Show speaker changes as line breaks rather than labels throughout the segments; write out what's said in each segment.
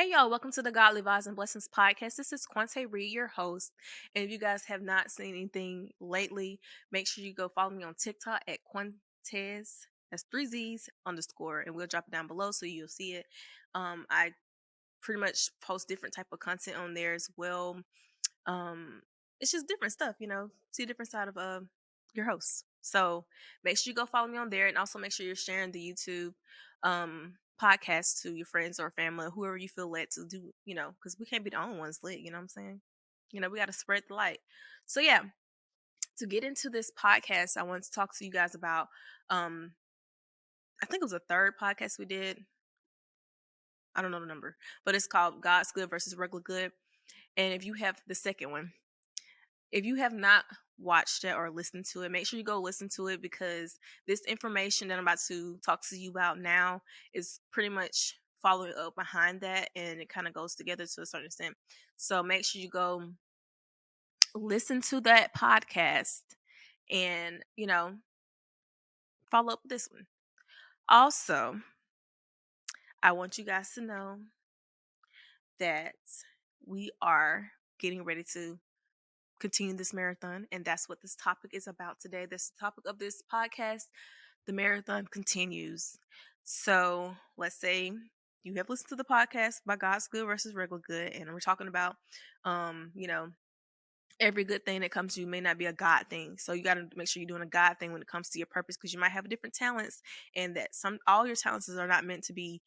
Hey y'all, welcome to the Godly Vibes and Blessings podcast. This is Quante Reid, your host. And if you guys have not seen anything lately, make sure you go follow me on TikTok at Quantes, that's three Z's underscore, and we'll drop it down below so you'll see it. I pretty much post different type of content on there as well. Um, it's just different stuff, see a different side of your host. So make sure you go follow me on there, and also make sure you're sharing the YouTube podcast to your friends or family, or whoever you feel led to do, because we can't be the only ones lit, you know what I'm saying? We got to spread the light. So yeah, to get into this podcast, I want to talk to you guys about I think it was a third podcast we did. I don't know the number, but it's called God's Good versus Regular Good. And if you have the second one, if you have not watched it or listened to it, make sure you go listen to it, because this information that I'm about to talk to you about now is pretty much following up behind that, and it kind of goes together to a certain extent. So make sure you go listen to that podcast and, follow up with this one. Also, I want you guys to know that we are getting ready to continue this marathon, and that's what this topic is about today. That's the topic of this podcast. The marathon continues. So let's say you have listened to the podcast by God's Good versus Regular Good, and we're talking about um you know every good thing that comes to you may not be a God thing. So you got to make sure you're doing a God thing when it comes to your purpose, because you might have different talents, and that all your talents are not meant to be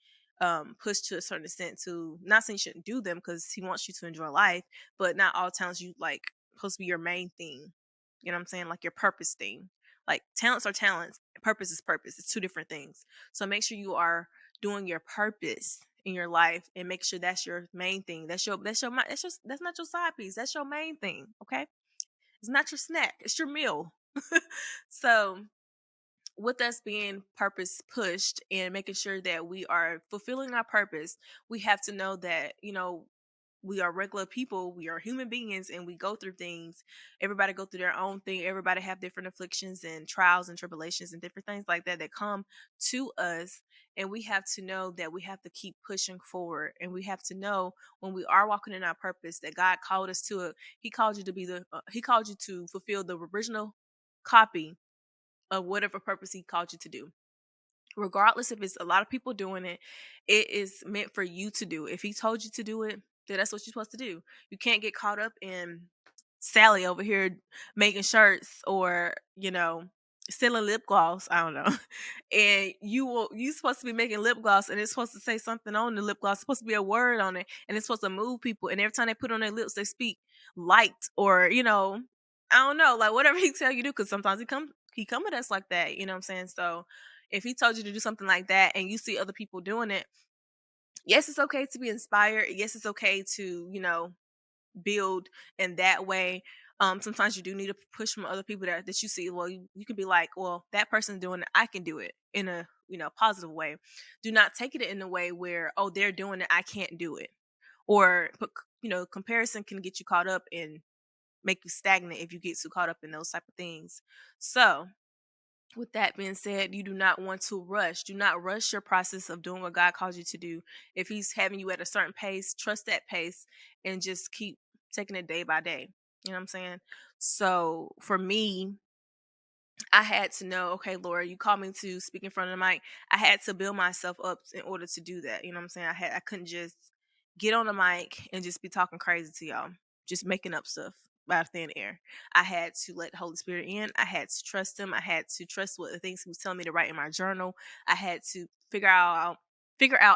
pushed to a certain extent. To not saying you shouldn't do them, because he wants you to enjoy life, but not all talents you like supposed to be your main thing. You know what I'm saying? Like your purpose thing. Like talents are talents, purpose is purpose. It's two different things. So make sure you are doing your purpose in your life, and make sure that's your main thing. That's not your side piece. That's your main thing. Okay. It's not your snack. It's your meal. So with us being purpose pushed and making sure that we are fulfilling our purpose, we have to know that, we are regular people, we are human beings, and we go through things. Everybody go through their own thing. Everybody have different afflictions and trials and tribulations and different things like that come to us. And we have to know that we have to keep pushing forward, and we have to know when we are walking in our purpose that God called us to it. He called you to be he called you to fulfill the original copy of whatever purpose he called you to do. Regardless if it's a lot of people doing it, it is meant for you to do. If he told you to do it, then that's what you're supposed to do. You can't get caught up in Sally over here making shirts, or, selling lip gloss. I don't know. And you supposed to be making lip gloss, and it's supposed to say something on the lip gloss. It's supposed to be a word on it, and it's supposed to move people. And every time they put on their lips, they speak light, or, I don't know, like whatever he tell you to do, because sometimes he come at us like that, you know what I'm saying? So if he told you to do something like that and you see other people doing it, yes, it's okay to be inspired. Yes, it's okay to, build in that way. Sometimes you do need a push from other people that you see. Well, you can be like, well, that person's doing it, I can do it in a, positive way. Do not take it in a way where, oh, they're doing it, I can't do it. Or, comparison can get you caught up and make you stagnant if you get too caught up in those type of things. So with that being said, you do not want to rush. Do not rush your process of doing what God calls you to do. If he's having you at a certain pace, trust that pace and just keep taking it day by day. You know what I'm saying? So for me, I had to know, okay, Laura, you called me to speak in front of the mic. I had to build myself up in order to do that. You know what I'm saying? I couldn't just get on the mic and just be talking crazy to y'all, just making up stuff out of thin air. I had to let the Holy Spirit in. I had to trust him. I had to trust what the things he was telling me to write in my journal. I had to figure out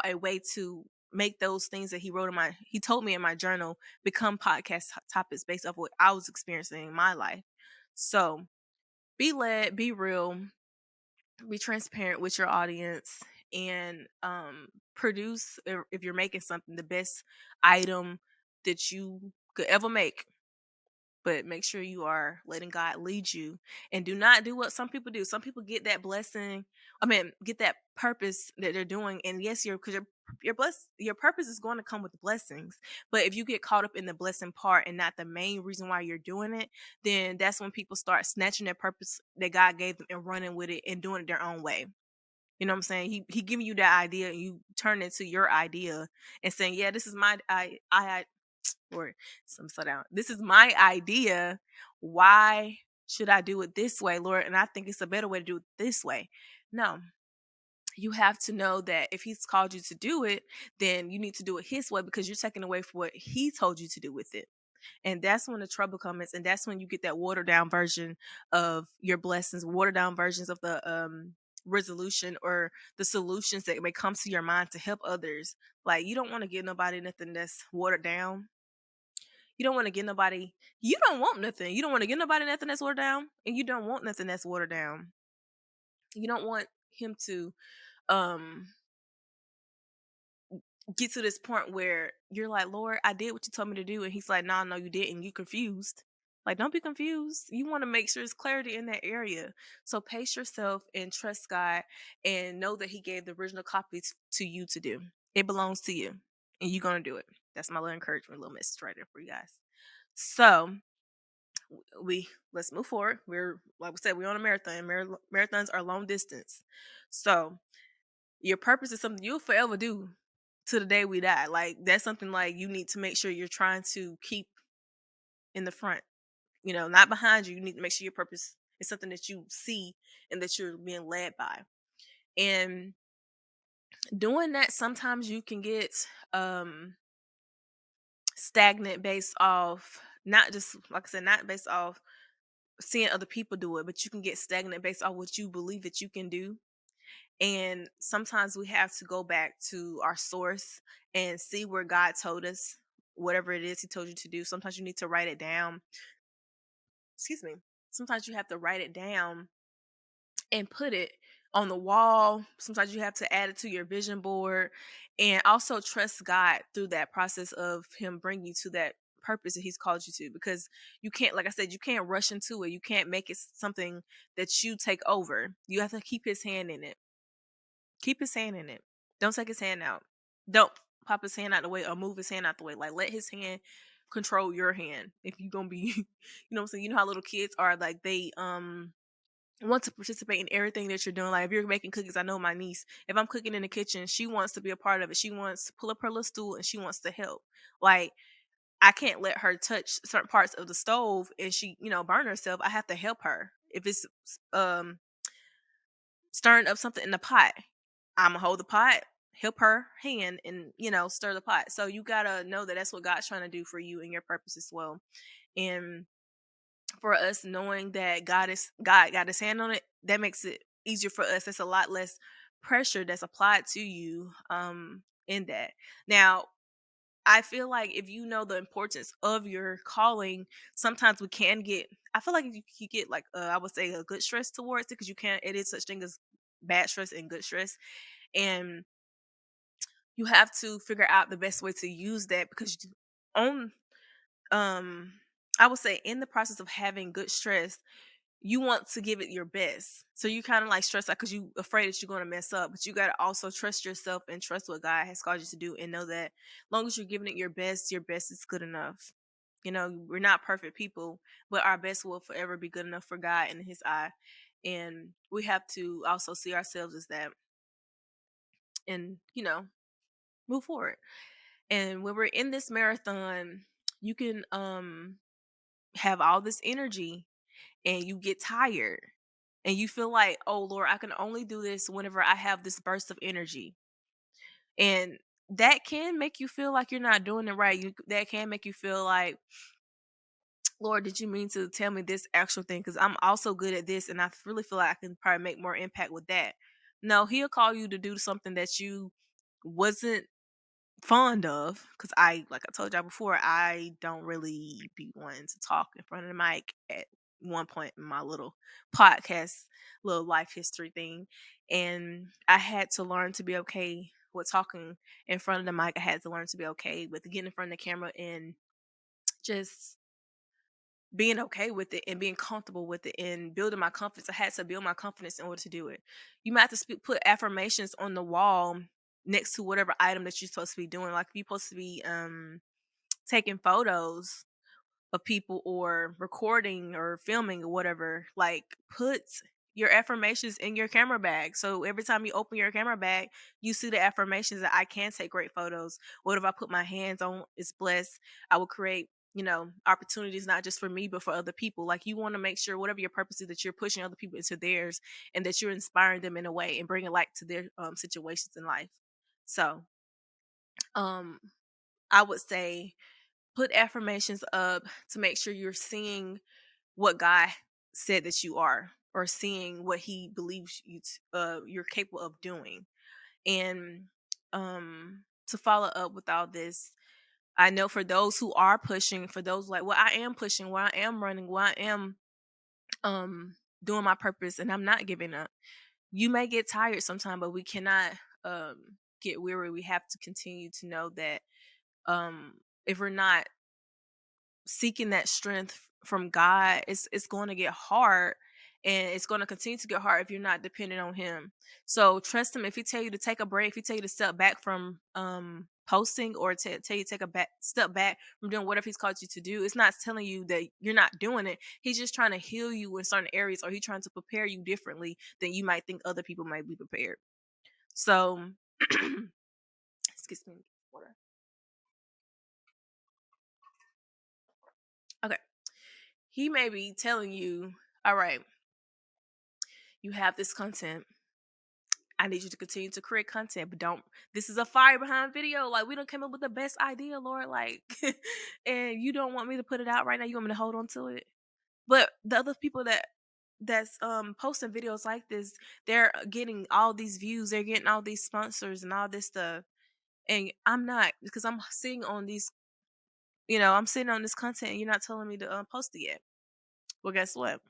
a way to make those things that he told me in my journal become podcast topics based off what I was experiencing in my life. So be led, be real, be transparent with your audience, and produce, if you're making something, the best item that you could ever make. But make sure you are letting God lead you, and do not do what some people do. Some people get that blessing, get that purpose that they're doing, and yes, because your purpose is going to come with blessings. But if you get caught up in the blessing part and not the main reason why you're doing it, then that's when people start snatching their purpose that God gave them and running with it and doing it their own way. You know what I'm saying? He giving you that idea and you turn it to your idea and saying, yeah, this is my or some slow down. This is my idea. Why should I do it this way, Lord? And I think it's a better way to do it this way. No, you have to know that if he's called you to do it, then you need to do it his way because you're taking away from what he told you to do with it. And that's when the trouble comes, and that's when you get that watered down version of your blessings, watered down versions of the resolution or the solutions that may come to your mind to help others. Like, you don't want to give nobody nothing that's watered down. You don't want to give nobody, you don't want nothing. You don't want to give nobody nothing that's watered down, and you don't want nothing that's watered down. You don't want him to um get to this point where you're like, Lord, I did what you told me to do. And he's like, no, no, you didn't. You confused. Like, don't be confused. You want to make sure there's clarity in that area. So pace yourself and trust God and know that he gave the original copies to you to do. It belongs to you and you're going to do it. That's my little encouragement, little message right there for you guys. So let's move forward. We're, like we said, we're on a marathon. Marathons are long distance. So your purpose is something you'll forever do to the day we die. Like, that's something like you need to make sure you're trying to keep in the front, not behind you. You need to make sure your purpose is something that you see and that you're being led by. And doing that, sometimes you can get stagnant based off, not just, like I said, not based off seeing other people do it, but you can get stagnant based off what you believe that you can do. And sometimes we have to go back to our source and see where God told us whatever it is he told you to do. Sometimes you need to write it down. Excuse me. Sometimes you have to write it down and put it on the wall. Sometimes you have to add it to your vision board, and also trust God through that process of him bringing you to that purpose that he's called you to, because you can't, like I said, you can't rush into it. You can't make it something that you take over. You have to keep his hand in it. Keep his hand in it. Don't take his hand out. Don't pop his hand out the way or move his hand out the way. Like, let his hand control your hand. If you're gonna be, you know what I'm saying? You know how little kids are, like, they want to participate in everything that you're doing. Like, if you're making cookies, I know my niece, if I'm cooking in the kitchen, she wants to be a part of it. She wants to pull up her little stool and she wants to help. Like, I can't let her touch certain parts of the stove and she, burn herself. I have to help her. If it's stirring up something in the pot, I'm gonna hold the pot, help her hand, and stir the pot. So you gotta know that that's what God's trying to do for you and your purpose as well. And for us, knowing that God got his hand on it, that makes it easier for us. It's a lot less pressure that's applied to you in that. Now, I feel like if you know the importance of your calling, sometimes we can get, I feel like if you get, like, I would say, a good stress towards it, because you can't, it is such thing as bad stress and good stress. And you have to figure out the best way to use that, because on um I would say, in the process of having good stress, you want to give it your best. So you kind of like stress out because you afraid that you're going to mess up, but you got to also trust yourself and trust what God has called you to do, and know that as long as you're giving it your best is good enough. We're not perfect people, but our best will forever be good enough for God in his eye. And we have to also see ourselves as that, and move forward. And when we're in this marathon, you can have all this energy and you get tired and you feel like, oh Lord, I can only do this whenever I have this burst of energy. And that can make you feel like you're not doing it right. That can make you feel like, Lord, did you mean to tell me this actual thing? Because I'm also good at this and I really feel like I can probably make more impact with that. No, he'll call you to do something that you wasn't fond of, because like I told y'all before, I don't really be wanting to talk in front of the mic at one point in my little podcast, little life history thing. And I had to learn to be okay with talking in front of the mic. I had to learn to be okay with getting in front of the camera and just being okay with it and being comfortable with it and building my confidence. I had to build my confidence in order to do it. You might have to put affirmations on the wall next to whatever item that you're supposed to be doing. Like, if you're supposed to be taking photos of people or recording or filming or whatever, like, put your affirmations in your camera bag. So every time you open your camera bag, you see the affirmations that I can take great photos. What if I put my hands on is blessed? I will create, opportunities not just for me but for other people. Like, you want to make sure whatever your purpose is, that you're pushing other people into theirs, and that you're inspiring them in a way and bringing light to their situations in life. So, um I would say put affirmations up to make sure you're seeing what God said that you are, or seeing what He believes you're capable of doing. And to follow up with all this, I know for those who are pushing, for those like, well, I am pushing, well, I am running, well, I am doing my purpose, and I'm not giving up. You may get tired sometime, but we cannot um get weary. We have to continue to know that um if we're not seeking that strength from God, it's going to get hard, and it's going to continue to get hard if you're not dependent on Him. So trust Him. If He tell you to take a break, if He tell you to step back from posting, or tell you to take a step back from doing whatever He's called you to do, it's not telling you that you're not doing it. He's just trying to heal you in certain areas, or He's trying to prepare you differently than you might think other people might be prepared. So excuse me, water. Okay. He may be telling you, all right, you have this content. I need you to continue to create content, but don't. This is a fire behind video. Like, we don't come up with the best idea, Lord. Like, and you don't want me to put it out right now. You want me to hold on to it. But the other people that's posting videos like this, they're getting all these views. They're getting all these sponsors and all this stuff. And I'm not, because I'm sitting on these. I'm sitting on this content, and you're not telling me to post it yet. Well, guess what?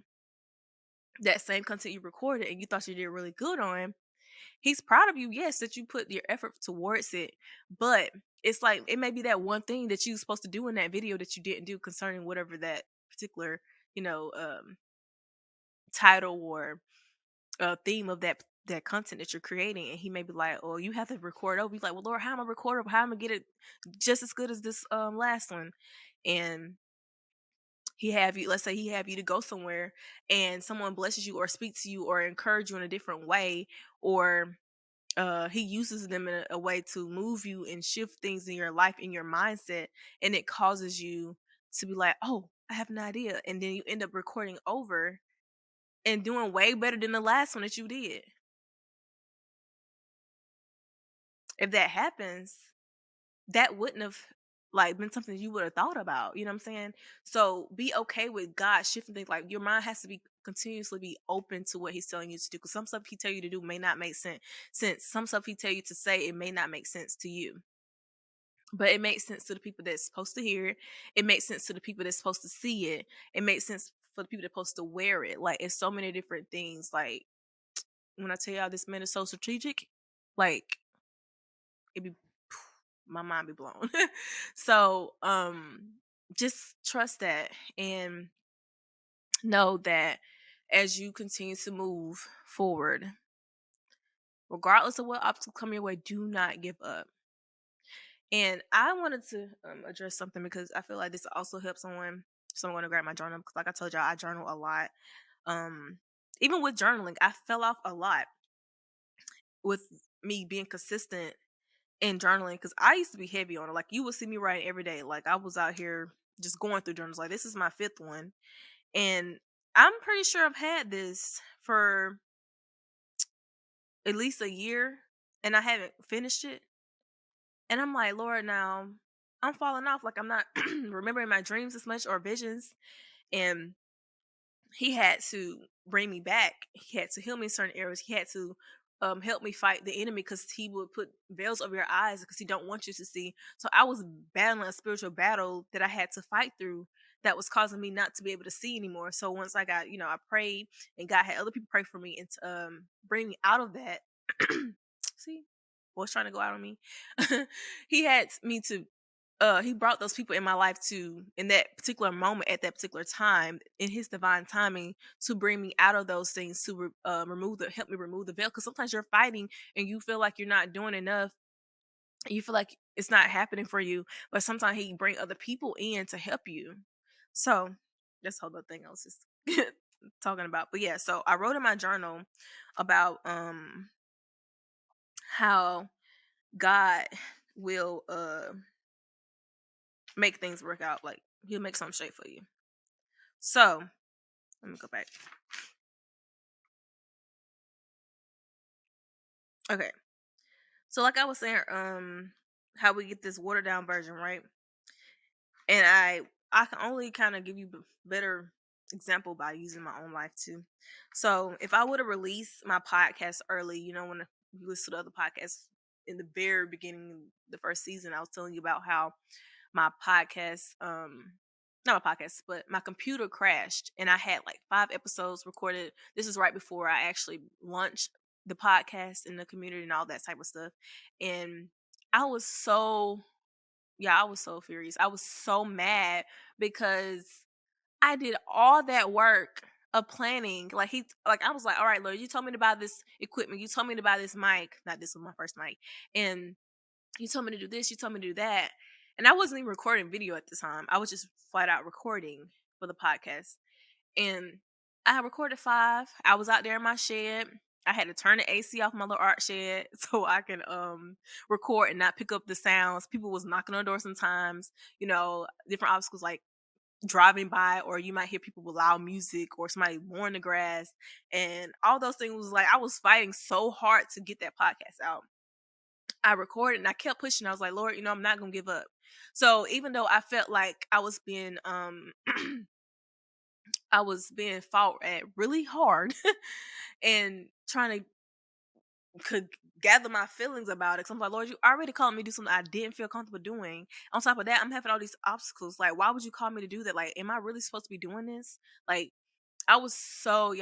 That same content you recorded and you thought you did really good on, He's proud of you, yes, that you put your effort towards it. But it's like, it may be that one thing that you were supposed to do in that video that you didn't do, concerning whatever that particular, you know, um, title or theme of that content that you're creating. And He may be like, "Oh, you have to record over." He's like, "Well, Lord, how am I record over? How am I get it just as good as this last one?" And let's say He have you to go somewhere, and someone blesses you or speaks to you or encourage you in a different way, or He uses them in a way to move you and shift things in your life, in your mindset, and it causes you to be like, "Oh, I have an idea," and then you end up recording over and doing way better than the last one that you did. If that happens, that wouldn't have like been something you would have thought about. You know what I'm saying? So be okay with God shifting things. Like, your mind has to be continuously be open to what He's telling you to do. Because some stuff He tell you to do may not make sense. Some stuff He tell you to say, it may not make sense to you. But it makes sense to the people that's supposed to hear it. It makes sense to the people that's supposed to see it. It makes sense for the people that's supposed to wear it. Like, it's so many different things. Like, when I tell y'all this man is so strategic, like, it be my mind be blown. So just trust that, and know that as you continue to move forward, regardless of what obstacles come your way, do not give up. And I wanted to address something, because I feel like this also helps someone. So I'm going to grab my journal, because, like I told y'all, I journal a lot. Um, Even with journaling, I fell off a lot with me being consistent in journaling, because I used to be heavy on it. Like, you would see me writing every day. Like, I was out here just going through journals. Like, this is my fifth one, and I'm pretty sure I've had this for at least a year, and I haven't finished it. And I'm like, Lord, now I'm falling off. Like, I'm not remembering my dreams as much, or visions. And He had to bring me back. He had to heal me in certain areas. He had to help me fight the enemy, because He would put veils over your eyes because He don't want you to see. So I was battling a spiritual battle that I had to fight through, that was causing me not to be able to see anymore. So once I got, I prayed, and God had other people pray for me and to bring me out of that. See, what's trying to go out on me? He had me to He brought those people in my life to, in that particular moment, at that particular time, in His divine timing, to bring me out of those things, to help me remove the veil. Because sometimes you're fighting and you feel like you're not doing enough, you feel like it's not happening for you, but sometimes He bring other people in to help you. So that's the whole other thing I was just talking about. But yeah, so I wrote in my journal about how God will make things work out. Like he'll make something straight for you. So let me go back. Okay. So like I was saying, how we get this watered down version, right? And I can only kind of give you better example by using my own life too. So if I would have released my podcast early, you know, when you listen to other podcasts in the very beginning, the first season, I was telling you about how my podcast, not my podcast, but my computer crashed and I had like 5 episodes recorded. This is right before I actually launched the podcast in the community and all that type of stuff. And I was so yeah, I was so furious. I was so mad because I did all that work of planning. Like I was like, all right, Lord, you told me to buy this equipment. You told me to buy this mic. Not this was my first mic. And you told me to do this. You told me to do that. And I wasn't even recording video at the time. I was just flat out recording for the podcast. And I recorded 5. I was out there in my shed. I had to turn the AC off my little art shed so I can record and not pick up the sounds. People was knocking on the door sometimes, you know, different obstacles like driving by, or you might hear people with loud music or somebody mowing the grass, and all those things. Was like I was fighting so hard to get that podcast out. I recorded and I kept pushing. I was like, Lord, you know, I'm not gonna give up. So even though I felt like I was being I was being fought at really hard and trying to could gather my feelings about it. Cause I'm like, Lord, you already called me to do something I didn't feel comfortable doing. On top of that, I'm having all these obstacles. Like, why would you call me to do that? Like, am I really supposed to be doing this? Like, I was so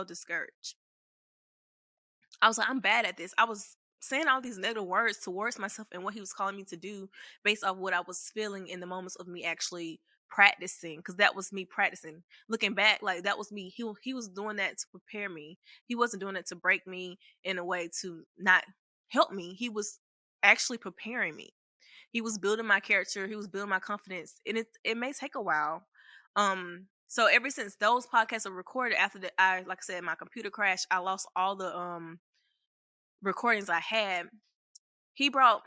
discouraged. I was like, I'm bad at this. I was saying all these negative words towards myself and what he was calling me to do based off what I was feeling in the moments of me actually practicing, because that was me practicing. Looking back, like that was me. He was doing that to prepare me. He wasn't doing it to break me in a way to not help me. He was actually preparing me. He was building my character. He was building my confidence, and it may take a while. So ever since those podcasts were recorded, after that, I like I said, my computer crashed. I lost all the recordings I had. He brought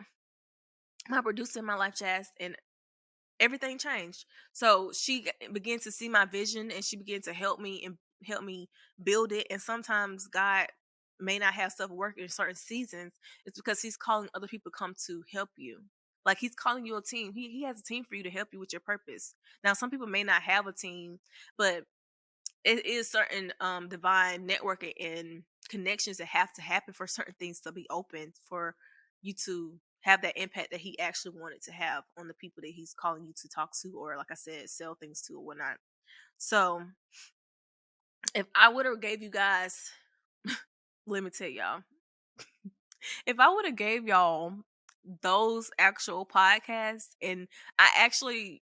my producer in my life, Jazz, and everything changed. So began to see my vision, and she began to help me and help me build it. And sometimes God may not have stuff work in certain seasons. It's because He's calling other people to come to help you. Like He's calling you a team. He has a team for you to help you with your purpose. Now, some people may not have a team, but it is certain divine networking and connections that have to happen for certain things to be open for you to have that impact that he actually wanted to have on the people that he's calling you to talk to, or like I said, sell things to or whatnot. So if I would have gave you guys let me tell y'all, if I would have gave y'all those actual podcasts, and I actually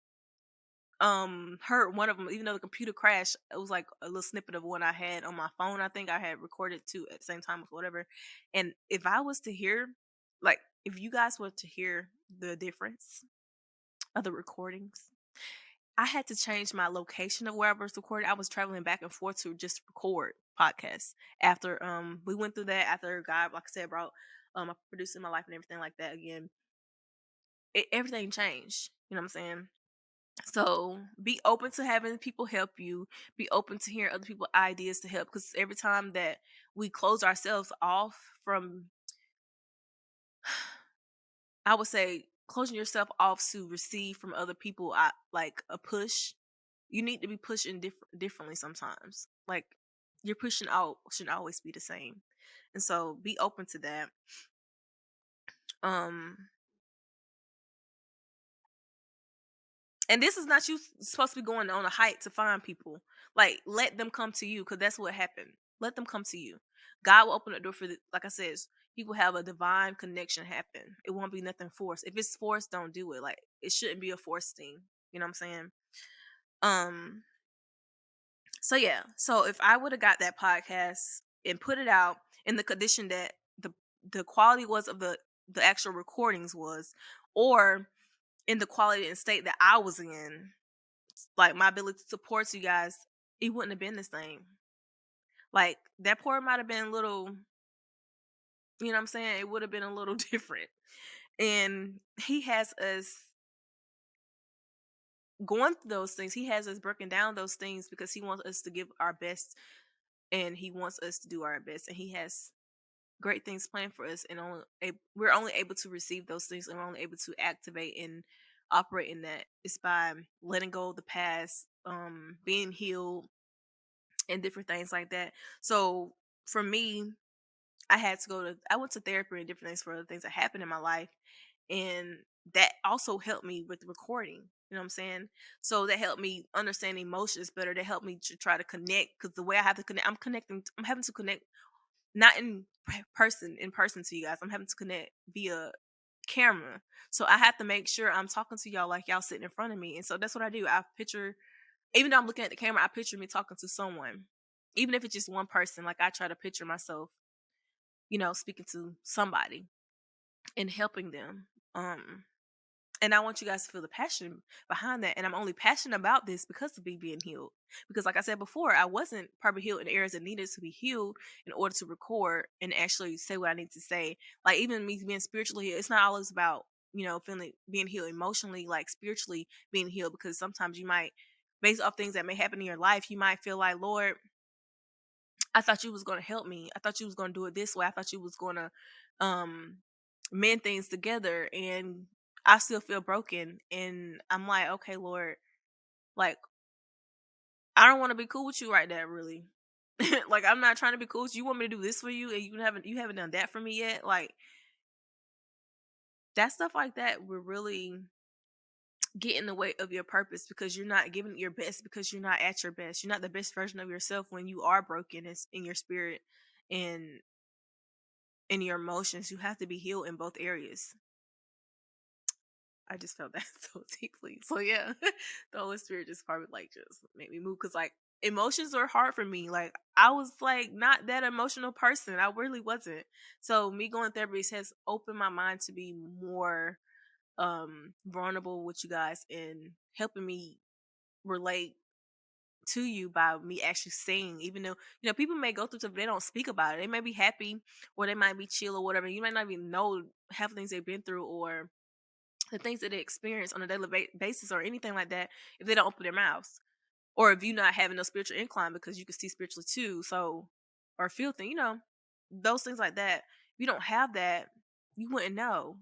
heard one of them, even though the computer crashed, it was like a little snippet of one I had on my phone. I think I had recorded too at the same time or whatever. And if I was to hear, like, if you guys were to hear the difference of the recordings, I had to change my location of where I was recording. I was traveling back and forth to just record podcasts after we went through that, after God, like I said, brought a producer in my life and everything like that again. Everything changed. You know what I'm saying? So be open to having people help you. Be open to hearing other people's ideas to help. Because every time that we close ourselves off from, I would say, closing yourself off to receive from other people, like a push. You need to be pushing differently sometimes. Like your pushing out shouldn't always be the same, and so be open to that. Um, And this is not you supposed to be going on a hike to find people. Like, let them come to you, because that's what happened. Let them come to you. God will open the door for like I said, He will have a divine connection happen. It won't be nothing forced. If it's forced, don't do it. Like, it shouldn't be a forced thing. You know what I'm saying? Um. So yeah. So if I would have got that podcast and put it out in the condition that the quality was of the actual recordings was, or in the quality and state that I was in, like my ability to support you guys, it wouldn't have been the same. Like that pour might have been a little, you know what I'm saying? It would have been a little different. And he has us going through those things. He has us breaking down those things because he wants us to give our best, and he wants us to do our best, and he has great things planned for us, and we're only able to receive those things, and we're only able to activate and operate in that is by letting go of the past, being healed, and different things like that. So for me, I went to therapy and different things for other things that happened in my life, and that also helped me with recording. You know what I'm saying? So that helped me understand emotions better. That helped me to try to connect, because the way I have to connect, I'm having to connect not in person to you guys. I'm having to connect via camera. So I have to make sure I'm talking to y'all like y'all sitting in front of me. And so that's what I do. I picture, even though I'm looking at the camera, I picture me talking to someone. Even if it's just one person, like I try to picture myself, speaking to somebody and helping them. And I want you guys to feel the passion behind that. And I'm only passionate about this because of me being healed. Because, like I said before, I wasn't probably healed in areas that needed to be healed in order to record and actually say what I need to say. Like, even me being spiritually healed, it's not always about, feeling being healed emotionally, like spiritually being healed. Because sometimes you might, based off things that may happen in your life, you might feel like, Lord, I thought you was going to help me. I thought you was going to do it this way. I thought you was going to um mend things together, and I still feel broken, and I'm like, "Okay, Lord, like I don't want to be cool with you right now, really." Like I'm not trying to be cool with you. You want me to do this for you, and you haven't done that for me yet. Like that stuff like that will really get in the way of your purpose, because you're not giving it your best, because you're not at your best. You're not the best version of yourself when you are broken in your spirit and in your emotions. You have to be healed in both areas. I just felt that so deeply. So yeah, the Holy Spirit just probably like just made me move, because like emotions are hard for me. Like I was like not that emotional person. I really wasn't. So me going therapy has opened my mind to be more vulnerable with you guys, and helping me relate to you by me actually saying, even though people may go through stuff, they don't speak about it. They may be happy, or they might be chill or whatever. You might not even know half the things they've been through, or the things that they experience on a daily basis, or anything like that, if they don't open their mouths, or if you're not having no spiritual incline, because you can see spiritually too, so, or feel things, those things like that. If you don't have that, you wouldn't know.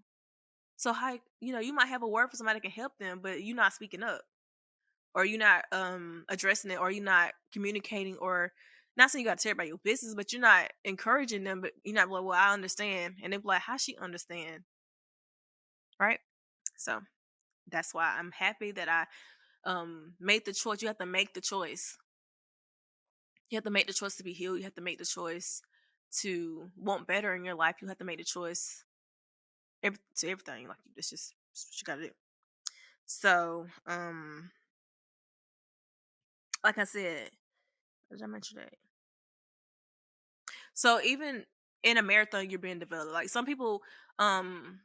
So how, you might have a word for somebody that can help them, but you're not speaking up, or you're not addressing it, or you're not communicating, or not saying you got to tell about your business, but you're not encouraging them. But you're not like, well, I understand, and they're like, how she understand, right? So that's why I'm happy that I made the choice. You have to make the choice. You have to make the choice to be healed. You have to make the choice to want better in your life. You have to make the choice to everything. Like it's what you gotta do. So, like I said, what did I mention that? So even in a marathon, you're being developed. Like some people, um,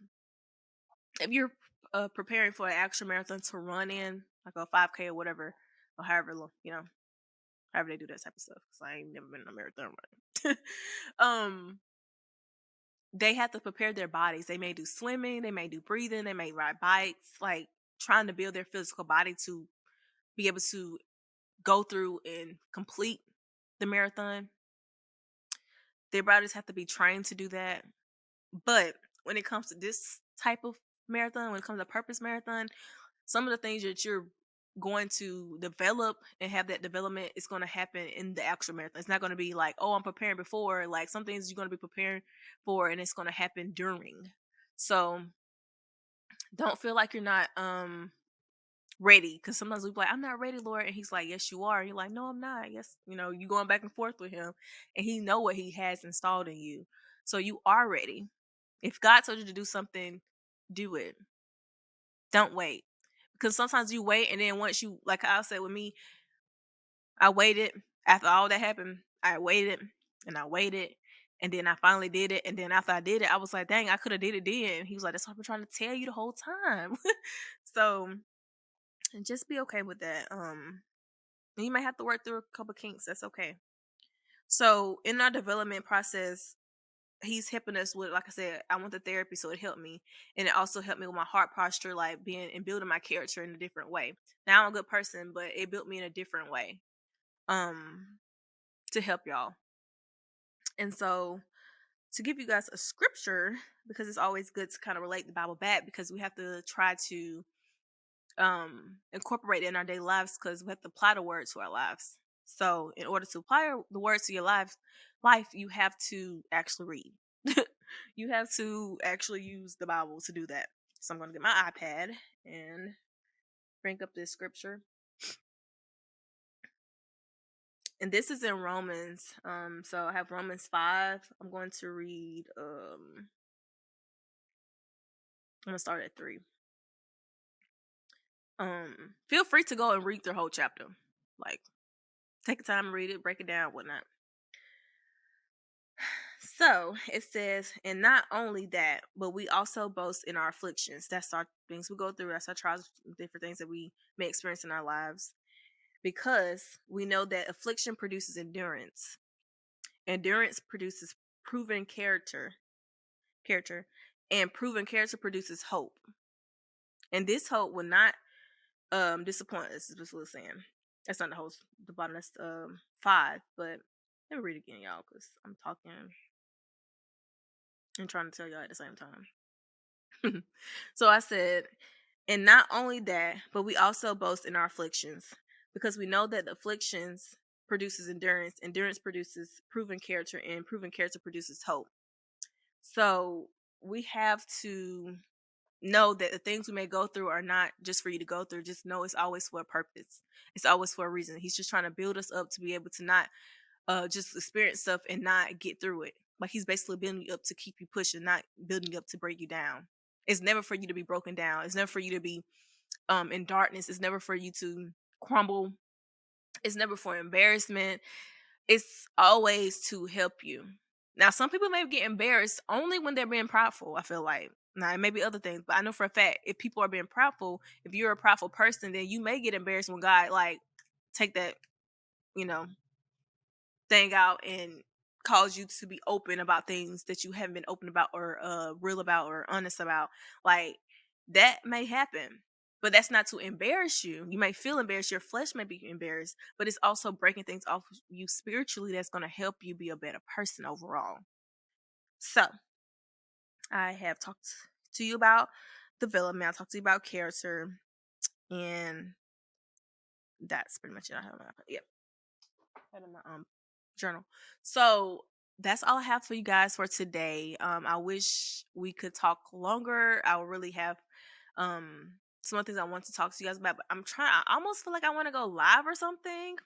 if you're preparing for an actual marathon to run in, like a 5K or whatever, or however long, however they do that type of stuff. Because I ain't never been in a marathon run. um, they have to prepare their bodies. They may do swimming, they may do breathing, they may ride bikes, like trying to build their physical body to be able to go through and complete the marathon. Their bodies have to be trained to do that. But when it comes to this type of marathon, when it comes to purpose marathon, some of the things that you're going to develop and have that development is going to happen in the actual marathon. It's not going to be like, oh, I'm preparing before. Like some things you're going to be preparing for, and it's going to happen during. So don't feel like you're not ready, because sometimes we be like, I'm not ready, Lord, and he's like, yes you are, and you're like, no, I'm not. Yes, you going back and forth with him, and he know what he has installed in you, so you are ready. If God told you to do something, do it. Don't wait, because sometimes you wait, and then once you, like I said with me, I waited. After all that happened, I waited and I waited, and then I finally did it, and then after I did it, I was like, dang, I could have did it then. He was like, that's what I've been trying to tell you the whole time. So, and just be okay with that. You might have to work through a couple kinks. That's okay. So in our development process, he's helping us with, like I said, I went to therapy, so it helped me. And it also helped me with my heart posture, like being and building my character in a different way. Now I'm a good person, but it built me in a different way. To help y'all. And so to give you guys a scripture, because it's always good to kind of relate the Bible back, because we have to try to incorporate it in our daily lives, because we have to apply the word to our lives. So in order to apply the words to your life, you have to actually read. You have to actually use the Bible to do that. So I'm going to get my iPad and bring up this scripture. And this is in Romans. So I have Romans 5. I'm going to read I'm gonna start at 3. Feel free to go and read the whole chapter. Like, take the time to read it, break it down, whatnot. So it says, and not only that, but we also boast in our afflictions. That's our things we go through. That's our trials, different things that we may experience in our lives. Because we know that affliction produces endurance. Endurance produces proven character. And proven character produces hope. And this hope will not disappoint us, is what it's saying. That's not the bottom, that's 5. But let me read it again, y'all, because I'm talking and trying to tell y'all at the same time. So I said, and not only that, but we also boast in our afflictions, because we know that the afflictions produces endurance, endurance produces proven character, and proven character produces hope. So we have to know that the things we may go through are not just for you to go through. Just know it's always for a purpose. It's always for a reason. He's just trying to build us up to be able to not just experience stuff and not get through it. Like, he's basically building you up to keep you pushing, not building you up to break you down. It's never for you to be broken down. It's never for you to be in darkness. It's never for you to crumble. It's never for embarrassment. It's always to help you. Now, some people may get embarrassed only when they're being prideful, I feel like. Now, it may be other things, but I know for a fact, if people are being prideful, if you're a prideful person, then you may get embarrassed when God, like, take that, you know, thing out and cause you to be open about things that you haven't been open about, or real about, or honest about. Like, that may happen. But that's not to embarrass you. You may feel embarrassed. Your flesh may be embarrassed, but it's also breaking things off you spiritually that's going to help you be a better person overall. So, I have talked to you about development. I talked to you about character, and that's pretty much it. I have my in my journal. So that's all I have for you guys for today. I wish we could talk longer. I really have some other things I want to talk to you guys about, but I almost feel like I want to go live or something.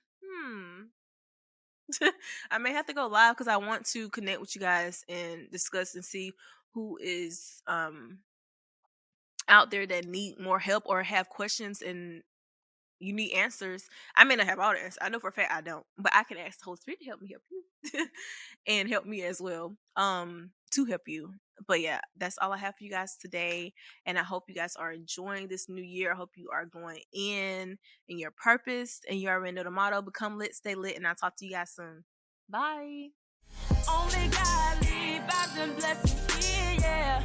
I may have to go live because I want to connect with you guys and discuss and see who is out there that need more help or have questions and you need answers. I may not have all the answers. I know for a fact I don't, but I can ask the Holy Spirit to help me help you and help me as well to help you. But yeah, that's all I have for you guys today, and I hope you guys are enjoying this new year. I hope you are going in your purpose, and you already know the motto: become lit, stay lit, and I'll talk to you guys soon. Bye. Only God leave vibes and blessings here, yeah.